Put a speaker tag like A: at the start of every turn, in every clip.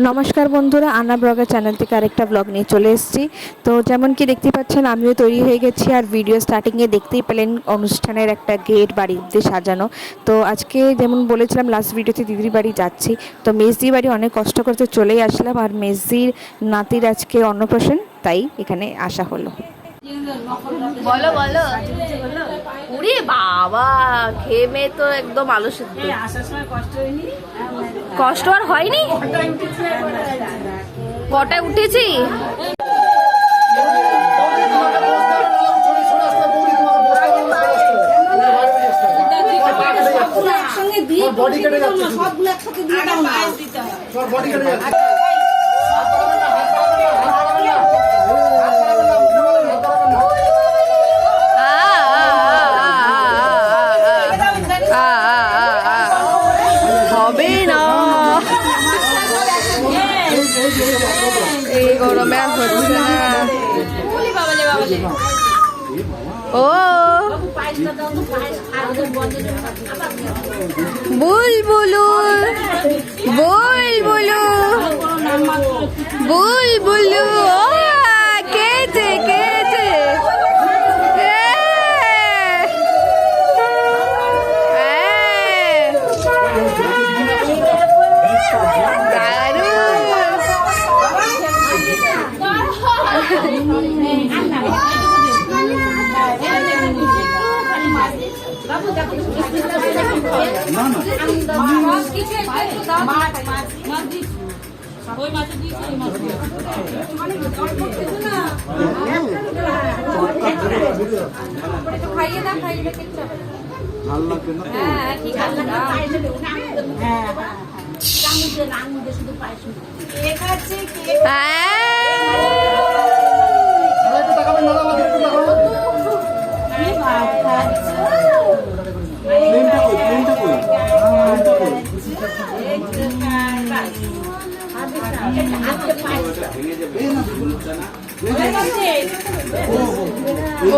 A: নমস্কার বন্ধুরা, আন্না ব্লগের চ্যানেল থেকে আরেকটা ব্লগ নিয়ে চলে এসেছি। তো যেমন কি দেখতে পাচ্ছেন, আমিও তৈরি হয়ে গেছি। আর ভিডিও স্টার্টিংয়ে দেখতেই পেলেন অনুষ্ঠানের একটা গেট বাড়ি দিয়ে সাজানো। তো আজকে যেমন বলেছিলাম লাস্ট ভিডিওতে দিদির বাড়ি যাচ্ছি। তো মেজদির বাড়ি অনেক কষ্ট করতে চলেই আসলাম। আর মেজদির নাতির আজকে অন্নপ্রাশন, তাই এখানে আসা হলো।
B: বলো বলো। উড়ি বাবা, খেমে তো একদম আলো সিদ্ধ। কষ্ট আর হয়নি? কটায় উঠেছি?
C: বডি কেটে যাচ্ছে, সবগুলো একসাথে দিয়ে দাও না, সব বডি কেটে যাচ্ছে।
B: হবে না, এই গরমে আর হচ্ছে না। ও বুলবুলু বুলবুলু বুলবুলু, ও কেটে কেটে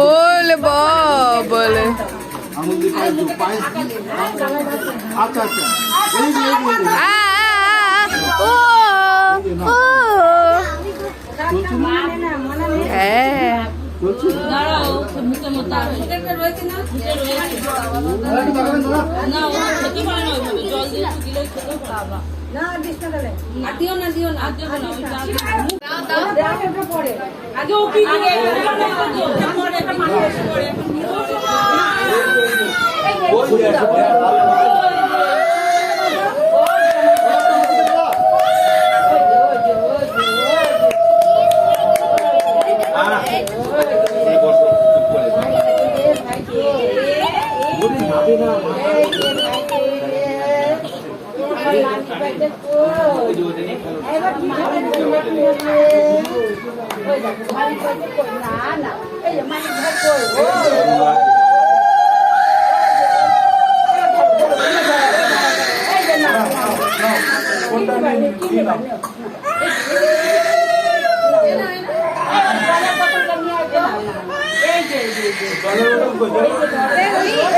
B: বলে বলে
C: আচ্ছা আচ্ছা,
B: হ্যাঁ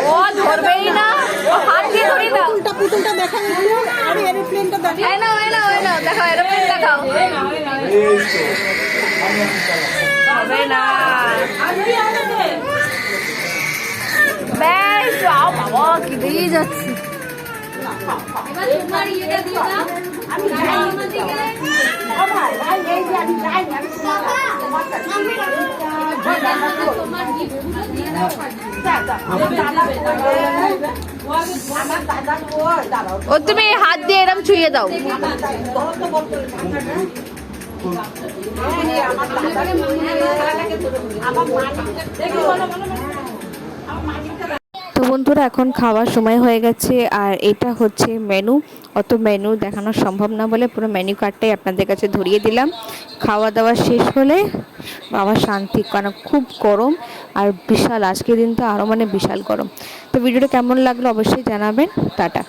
B: ও ধরবেই না, হাত দিয়ে ধরি দাও।
C: পুতুলটা দেখা যাচ্ছে, আরে এরোপ্লেনটা দেখা।
B: এই নাও এই নাও এই নাও, দেখাও এরোপ্লেন দেখাও। হবে না, বেশ বাবা কি দিয়ে যাচ্ছে। ও তুমি হাত দিয়ে এরম ছুঁয়ে দাও।
A: তো বন্ধুরা, এখন খাওয়ার সময় হয়ে গেছে। আর এটা হচ্ছে মেনু। অত মেনু দেখানো সম্ভব না বলে পুরো মেনু কার্ডটাই আপনাদের কাছে ধরিয়ে দিলাম। খাওয়া দাওয়া শেষ হলে বাবা শান্তি, কারণ খুব গরম। আর বিশাল, আজকের দিন তো আরও বিশাল গরম। তো ভিডিওটা কেমন লাগলো অবশ্যই জানাবেন। টাটা।